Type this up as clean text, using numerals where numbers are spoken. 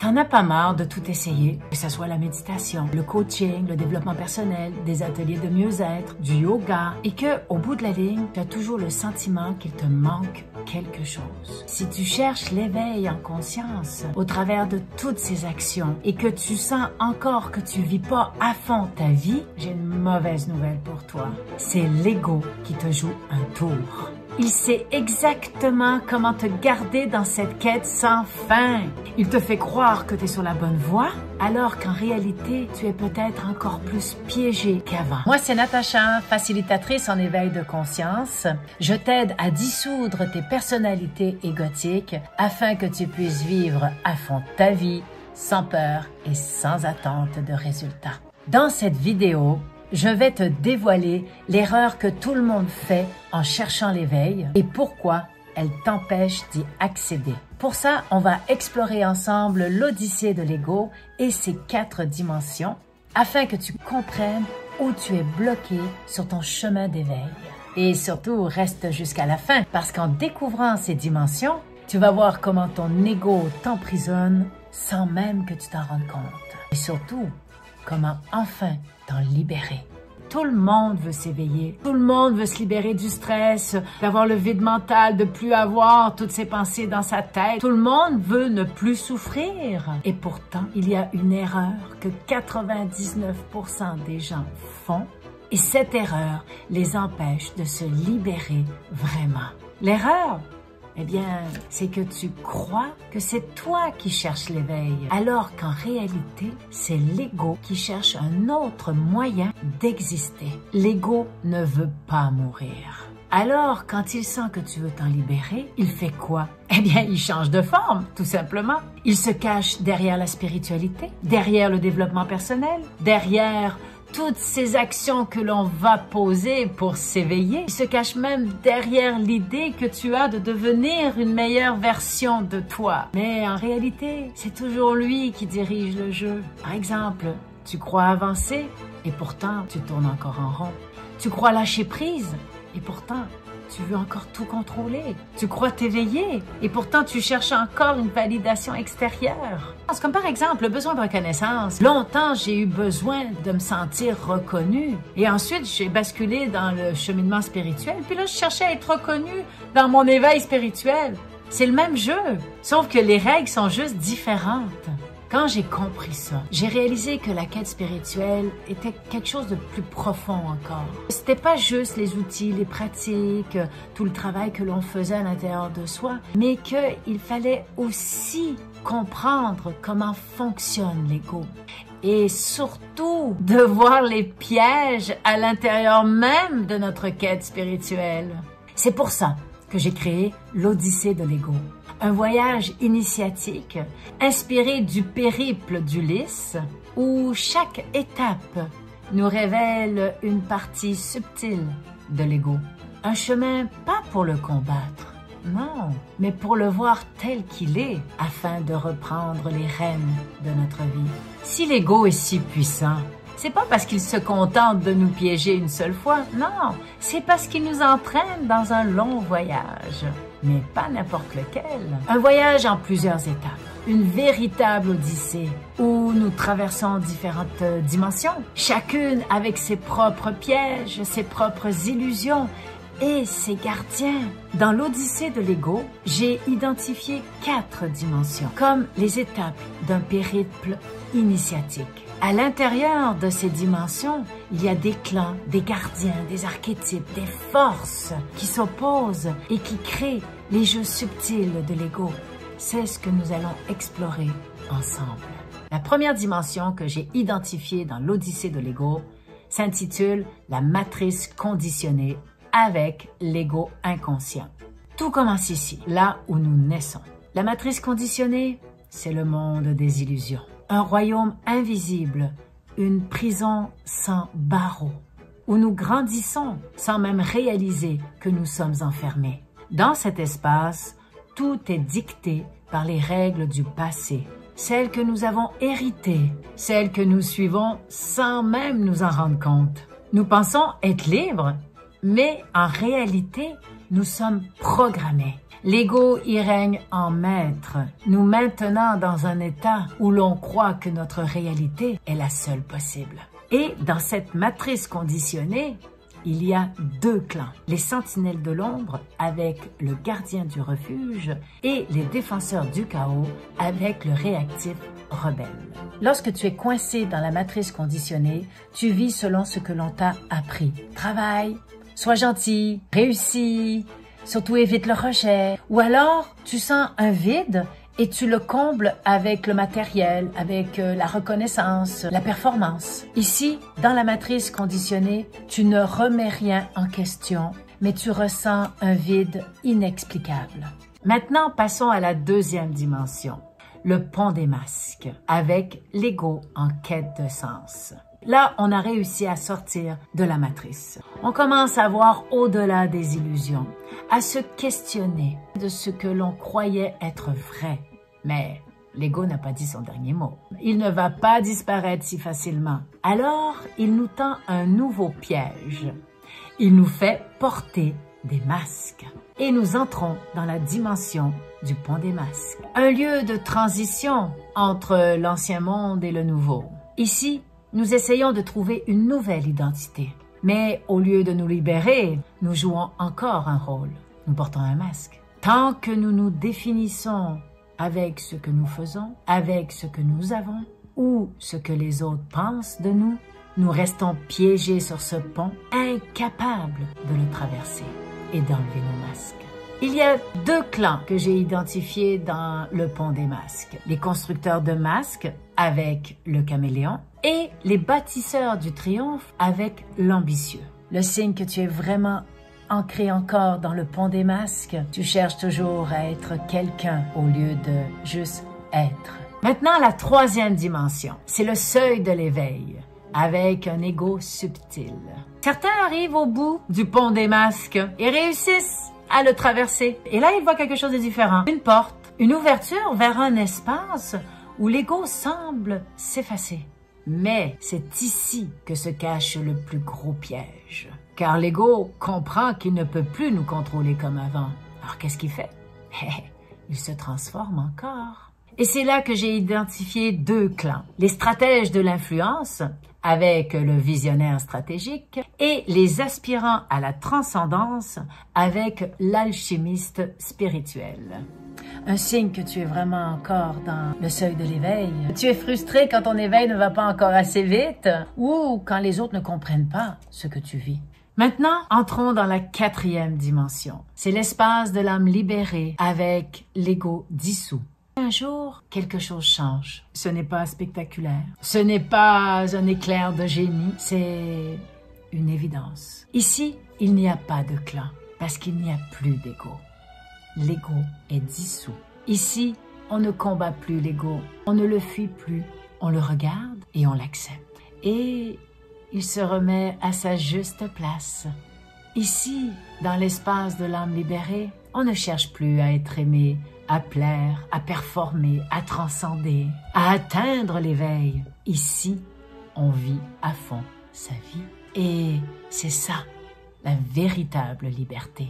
T'en as pas marre de tout essayer, que ce soit la méditation, le coaching, le développement personnel, des ateliers de mieux-être, du yoga, et que, au bout de la ligne, tu as toujours le sentiment qu'il te manque quelque chose. Si tu cherches l'éveil en conscience au travers de toutes ces actions et que tu sens encore que tu vis pas à fond ta vie, j'ai une mauvaise nouvelle pour toi. C'est l'ego qui te joue un tour. Il sait exactement comment te garder dans cette quête sans fin. Il te fait croire que tu es sur la bonne voie, alors qu'en réalité, tu es peut-être encore plus piégé qu'avant. Moi, c'est Natacha, facilitatrice en éveil de conscience. Je t'aide à dissoudre tes personnalités égotiques afin que tu puisses vivre à fond ta vie, sans peur et sans attente de résultats. Dans cette vidéo, je vais te dévoiler l'erreur que tout le monde fait en cherchant l'éveil et pourquoi elle t'empêche d'y accéder. Pour ça, on va explorer ensemble l'odyssée de l'ego et ses 4 dimensions afin que tu comprennes où tu es bloqué sur ton chemin d'éveil. Et surtout, reste jusqu'à la fin parce qu'en découvrant ces dimensions, tu vas voir comment ton ego t'emprisonne sans même que tu t'en rendes compte. Et surtout, comment enfin t'en libérer. Tout le monde veut s'éveiller. Tout le monde veut se libérer du stress, d'avoir le vide mental, de plus avoir toutes ces pensées dans sa tête. Tout le monde veut ne plus souffrir. Et pourtant, il y a une erreur que 99% des gens font. Et cette erreur les empêche de se libérer vraiment. L'erreur, eh bien, c'est que tu crois que c'est toi qui cherches l'éveil, alors qu'en réalité, c'est l'ego qui cherche un autre moyen d'exister. L'ego ne veut pas mourir. Alors, quand il sent que tu veux t'en libérer, il fait quoi? Eh bien, il change de forme, tout simplement. Il se cache derrière la spiritualité, derrière le développement personnel, derrière toutes ces actions que l'on va poser pour s'éveiller. Il se cache même derrière l'idée que tu as de devenir une meilleure version de toi. Mais en réalité, c'est toujours lui qui dirige le jeu. Par exemple, tu crois avancer et pourtant tu tournes encore en rond. Tu crois lâcher prise et pourtant tu veux encore tout contrôler. Tu crois t'éveiller et pourtant tu cherches encore une validation extérieure. C'est comme par exemple le besoin de reconnaissance. Longtemps, j'ai eu besoin de me sentir reconnue et ensuite j'ai basculé dans le cheminement spirituel. Puis là, je cherchais à être reconnue dans mon éveil spirituel. C'est le même jeu, sauf que les règles sont juste différentes. Quand j'ai compris ça, j'ai réalisé que la quête spirituelle était quelque chose de plus profond encore. C'était pas juste les outils, les pratiques, tout le travail que l'on faisait à l'intérieur de soi, mais qu'il fallait aussi comprendre comment fonctionne l'ego. Et surtout, de voir les pièges à l'intérieur même de notre quête spirituelle. C'est pour ça que j'ai créé l'Odyssée de l'ego. Un voyage initiatique inspiré du périple d'Ulysse où chaque étape nous révèle une partie subtile de l'ego. Un chemin pas pour le combattre, non, mais pour le voir tel qu'il est afin de reprendre les rênes de notre vie. Si l'ego est si puissant, c'est pas parce qu'il se contente de nous piéger une seule fois, non, c'est parce qu'il nous entraîne dans un long voyage. Mais pas n'importe lequel. Un voyage en plusieurs étapes. Une véritable odyssée où nous traversons différentes dimensions, chacune avec ses propres pièges, ses propres illusions et ses gardiens. Dans l'Odyssée de l'ego, j'ai identifié 4 dimensions, comme les étapes d'un périple initiatique. À l'intérieur de ces dimensions, il y a des clans, des gardiens, des archétypes, des forces qui s'opposent et qui créent les jeux subtils de l'ego. C'est ce que nous allons explorer ensemble. La première dimension que j'ai identifiée dans l'Odyssée de l'ego s'intitule la matrice conditionnée avec l'ego inconscient. Tout commence ici, là où nous naissons. La matrice conditionnée, c'est le monde des illusions. Un royaume invisible, une prison sans barreaux, où nous grandissons sans même réaliser que nous sommes enfermés. Dans cet espace, tout est dicté par les règles du passé, celles que nous avons héritées, celles que nous suivons sans même nous en rendre compte. Nous pensons être libres, mais en réalité, Nous sommes programmés. L'ego y règne en maître, nous maintenant dans un état où l'on croit que notre réalité est la seule possible. Et dans cette matrice conditionnée, il y a deux clans, les sentinelles de l'ombre avec le gardien du refuge et les défenseurs du chaos avec le réactif rebelle. Lorsque tu es coincé dans la matrice conditionnée, tu vis selon ce que l'on t'a appris. Travaille, sois gentil, réussis, surtout évite le rejet. Ou alors, tu sens un vide et tu le combles avec le matériel, avec la reconnaissance, la performance. Ici, dans la matrice conditionnée, tu ne remets rien en question, mais tu ressens un vide inexplicable. Maintenant, passons à la deuxième dimension, le pont des masques, avec l'ego en quête de sens. Là, on a réussi à sortir de la matrice. On commence à voir au-delà des illusions, à se questionner de ce que l'on croyait être vrai. Mais l'ego n'a pas dit son dernier mot. Il ne va pas disparaître si facilement. Alors, il nous tend un nouveau piège. Il nous fait porter des masques. Et nous entrons dans la dimension du pont des masques. Un lieu de transition entre l'ancien monde et le nouveau. Ici, nous essayons de trouver une nouvelle identité. Mais au lieu de nous libérer, nous jouons encore un rôle. Nous portons un masque. Tant que nous nous définissons avec ce que nous faisons, avec ce que nous avons, ou ce que les autres pensent de nous, nous restons piégés sur ce pont, incapables de le traverser et d'enlever nos masques. Il y a deux clans que j'ai identifiés dans le pont des masques. Les constructeurs de masques avec le caméléon et les bâtisseurs du triomphe avec l'ambitieux. Le signe que tu es vraiment ancré encore dans le pont des masques, tu cherches toujours à être quelqu'un au lieu de juste être. Maintenant, la troisième dimension, c'est le seuil de l'éveil avec un ego subtil. Certains arrivent au bout du pont des masques et réussissent à le traverser. Et là, ils voient quelque chose de différent. Une porte, une ouverture vers un espace où l'ego semble s'effacer. Mais c'est ici que se cache le plus gros piège. Car l'ego comprend qu'il ne peut plus nous contrôler comme avant. Alors qu'est-ce qu'il fait? Il se transforme encore. Et c'est là que j'ai identifié deux clans. Les stratèges de l'influence, avec le visionnaire stratégique, et les aspirants à la transcendance, avec l'alchimiste spirituel. Un signe que tu es vraiment encore dans le seuil de l'éveil. Tu es frustré quand ton éveil ne va pas encore assez vite, ou quand les autres ne comprennent pas ce que tu vis. Maintenant, entrons dans la quatrième dimension. C'est l'espace de l'âme libérée avec l'ego dissous. Un jour, quelque chose change. Ce n'est pas spectaculaire. Ce n'est pas un éclair de génie. C'est une évidence. Ici, il n'y a pas de clan parce qu'il n'y a plus d'ego. L'ego est dissous. Ici, on ne combat plus l'ego. On ne le fuit plus. On le regarde et on l'accepte. Et il se remet à sa juste place. Ici, dans l'espace de l'âme libérée, on ne cherche plus à être aimé, à plaire, à performer, à transcender, à atteindre l'éveil. Ici, on vit à fond sa vie. Et c'est ça, la véritable liberté.